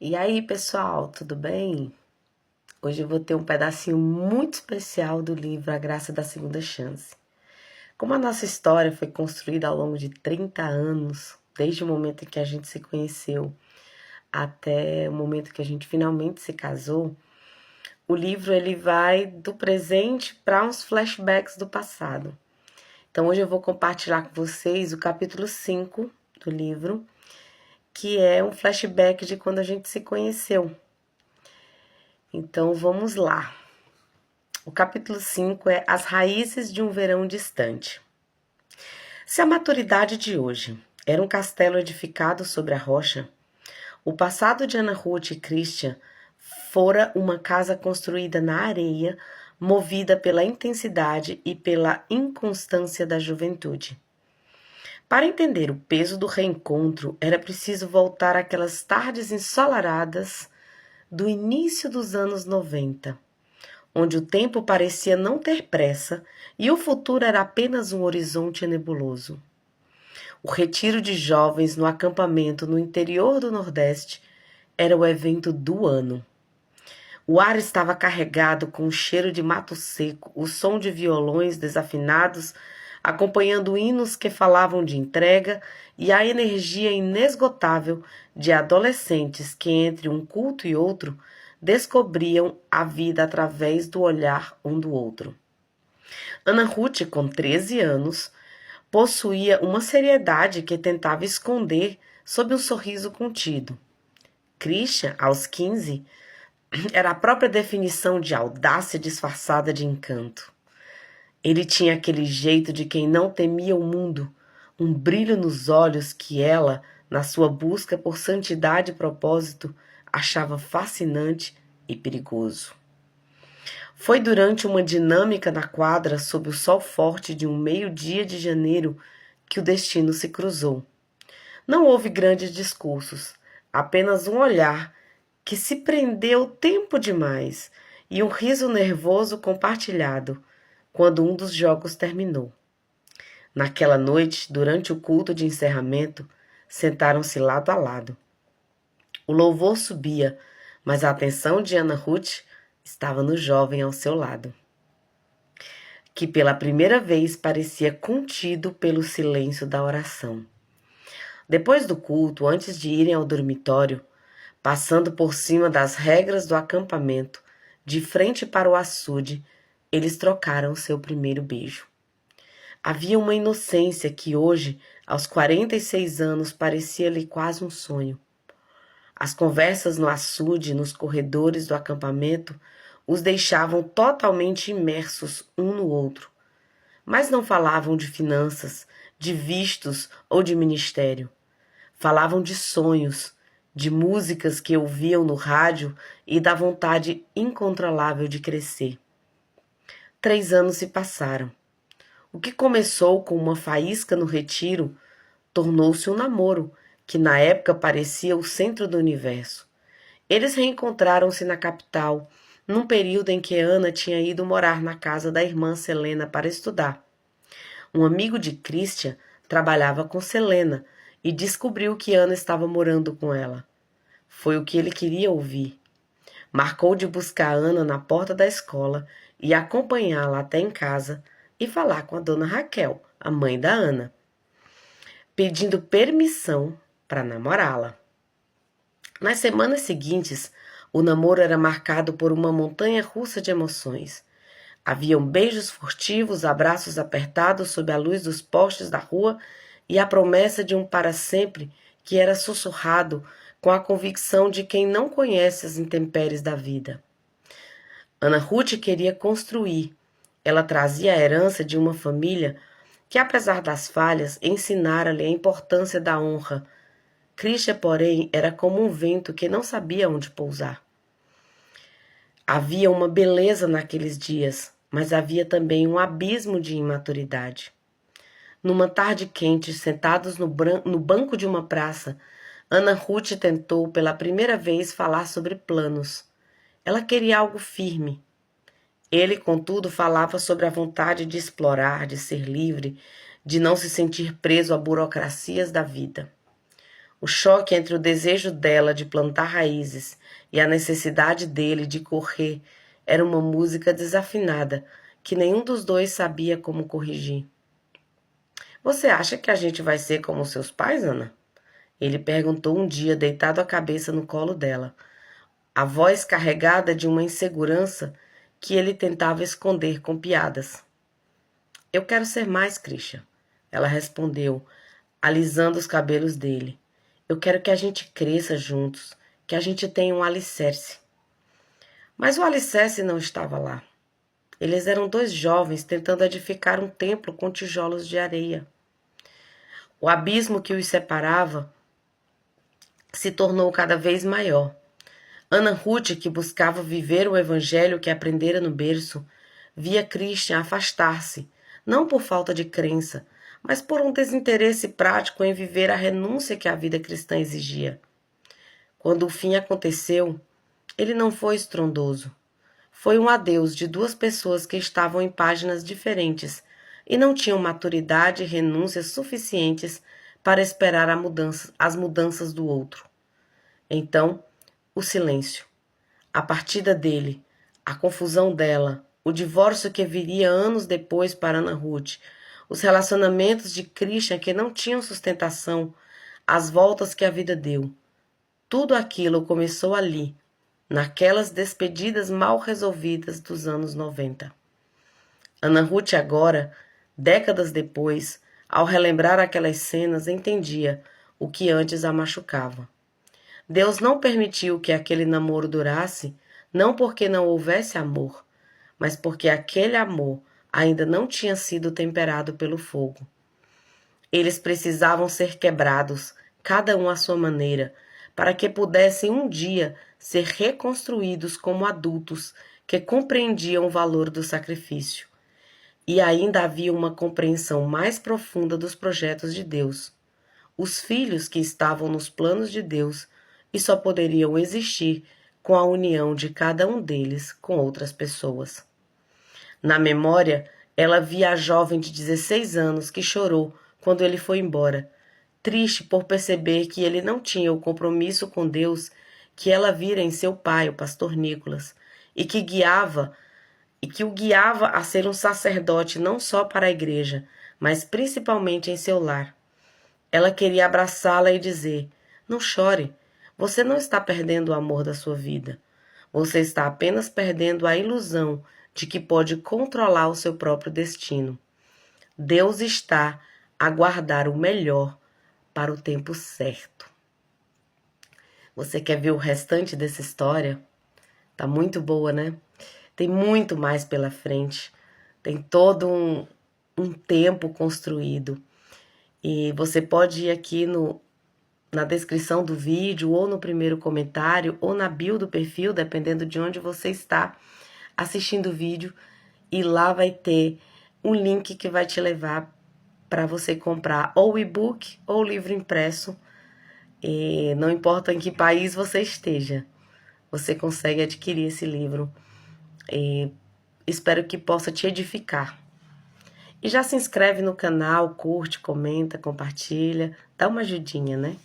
E aí, pessoal, tudo bem? Hoje eu vou ter um pedacinho muito especial do livro A Graça da Segunda Chance. Como a nossa história foi construída ao longo de 30 anos, desde o momento em que a gente se conheceu até o momento que a gente finalmente se casou, o livro ele vai do presente para uns flashbacks do passado. Então hoje eu vou compartilhar com vocês o capítulo 5 do livro, que é um flashback de quando a gente se conheceu. Então vamos lá. O capítulo 5 é As Raízes de um Verão Distante. Se a maturidade de hoje era um castelo edificado sobre a rocha, o passado de Ana Ruth e Christian fora uma casa construída na areia, movida pela intensidade e pela inconstância da juventude. Para entender o peso do reencontro, era preciso voltar àquelas tardes ensolaradas do início dos anos 90, onde o tempo parecia não ter pressa e o futuro era apenas um horizonte nebuloso. O retiro de jovens no acampamento no interior do Nordeste era o evento do ano. O ar estava carregado com o cheiro de mato seco, o som de violões desafinados, acompanhando hinos que falavam de entrega e a energia inesgotável de adolescentes que, entre um culto e outro, descobriam a vida através do olhar um do outro. Ana Ruth, com 13 anos, possuía uma seriedade que tentava esconder sob um sorriso contido. Christian, aos 15, era a própria definição de audácia disfarçada de encanto. Ele tinha aquele jeito de quem não temia o mundo, um brilho nos olhos que ela, na sua busca por santidade e propósito, achava fascinante e perigoso. Foi durante uma dinâmica na quadra sob o sol forte de um meio-dia de janeiro que o destino se cruzou. Não houve grandes discursos, apenas um olhar que se prendeu tempo demais e um riso nervoso compartilhado quando um dos jogos terminou. Naquela noite, durante o culto de encerramento, sentaram-se lado a lado. O louvor subia, mas a atenção de Ana Ruth estava no jovem ao seu lado, que pela primeira vez parecia contido pelo silêncio da oração. Depois do culto, antes de irem ao dormitório, passando por cima das regras do acampamento, de frente para o açude, eles trocaram seu primeiro beijo. Havia uma inocência que hoje, aos 46 anos, parecia-lhe quase um sonho. As conversas no açude e nos corredores do acampamento os deixavam totalmente imersos um no outro, mas não falavam de finanças, de vistos ou de ministério. Falavam de sonhos, de músicas que ouviam no rádio e da vontade incontrolável de crescer. 3 anos se passaram. O que começou com uma faísca no retiro tornou-se um namoro que na época parecia o centro do universo. Eles reencontraram-se na capital, num período em que Ana tinha ido morar na casa da irmã Selena para estudar. Um amigo de Christian trabalhava com Selena e descobriu que Ana estava morando com ela. Foi o que ele queria ouvir. Marcou de buscar Ana na porta da escola e acompanhá-la até em casa e falar com a dona Raquel, a mãe da Ana, pedindo permissão para namorá-la. Nas semanas seguintes, o namoro era marcado por uma montanha-russa de emoções. Haviam beijos furtivos, abraços apertados sob a luz dos postes da rua e a promessa de um para sempre que era sussurrado com a convicção de quem não conhece as intempéries da vida. Ana Ruth queria construir. Ela trazia a herança de uma família que, apesar das falhas, ensinara-lhe a importância da honra. Christian, porém, era como um vento que não sabia onde pousar. Havia uma beleza naqueles dias, mas havia também um abismo de imaturidade. Numa tarde quente, sentados no banco de uma praça, Ana Ruth tentou pela primeira vez falar sobre planos. Ela queria algo firme. Ele, contudo, falava sobre a vontade de explorar, de ser livre, de não se sentir preso a burocracias da vida. O choque entre o desejo dela de plantar raízes e a necessidade dele de correr era uma música desafinada que nenhum dos dois sabia como corrigir. Você acha que a gente vai ser como seus pais, Ana? Ele perguntou um dia, deitado a cabeça no colo dela, a voz carregada de uma insegurança que ele tentava esconder com piadas. Eu quero ser mais, Christian, ela respondeu, alisando os cabelos dele. Eu quero que a gente cresça juntos, que a gente tenha um alicerce. Mas o alicerce não estava lá. Eles eram dois jovens tentando edificar um templo com tijolos de areia. O abismo que os separava se tornou cada vez maior. Ana Ruth, que buscava viver o evangelho que aprendera no berço, via Christian afastar-se, não por falta de crença, mas por um desinteresse prático em viver a renúncia que a vida cristã exigia. Quando o fim aconteceu, ele não foi estrondoso. Foi um adeus de duas pessoas que estavam em páginas diferentes e não tinham maturidade e renúncia suficientes para esperar as mudanças do outro. Então, o silêncio, a partida dele, a confusão dela, o divórcio que viria anos depois para Ana Ruth, os relacionamentos de Christian que não tinham sustentação, as voltas que a vida deu. Tudo aquilo começou ali, naquelas despedidas mal resolvidas dos anos 90. Ana Ruth agora, décadas depois, ao relembrar aquelas cenas, entendia o que antes a machucava. Deus não permitiu que aquele namoro durasse, não porque não houvesse amor, mas porque aquele amor ainda não tinha sido temperado pelo fogo. Eles precisavam ser quebrados, cada um à sua maneira, para que pudessem um dia ser reconstruídos como adultos que compreendiam o valor do sacrifício. E ainda havia uma compreensão mais profunda dos projetos de Deus. Os filhos que estavam nos planos de Deus e só poderiam existir com a união de cada um deles com outras pessoas. Na memória, ela via a jovem de 16 anos que chorou quando ele foi embora, triste por perceber que ele não tinha o compromisso com Deus que ela vira em seu pai, o pastor Nicholas, e que o guiava a ser um sacerdote não só para a igreja, mas principalmente em seu lar. Ela queria abraçá-la e dizer: não chore, você não está perdendo o amor da sua vida. Você está apenas perdendo a ilusão de que pode controlar o seu próprio destino. Deus está a guardar o melhor para o tempo certo. Você quer ver o restante dessa história? Tá muito boa, né? Tem muito mais pela frente. Tem todo um tempo construído. E você pode ir aqui na descrição do vídeo, ou no primeiro comentário, ou na bio do perfil, dependendo de onde você está assistindo o vídeo. E lá vai ter um link que vai te levar para você comprar ou o e-book ou o livro impresso. E não importa em que país você esteja, você consegue adquirir esse livro. E espero que possa te edificar. E já se inscreve no canal, curte, comenta, compartilha, dá uma ajudinha, né?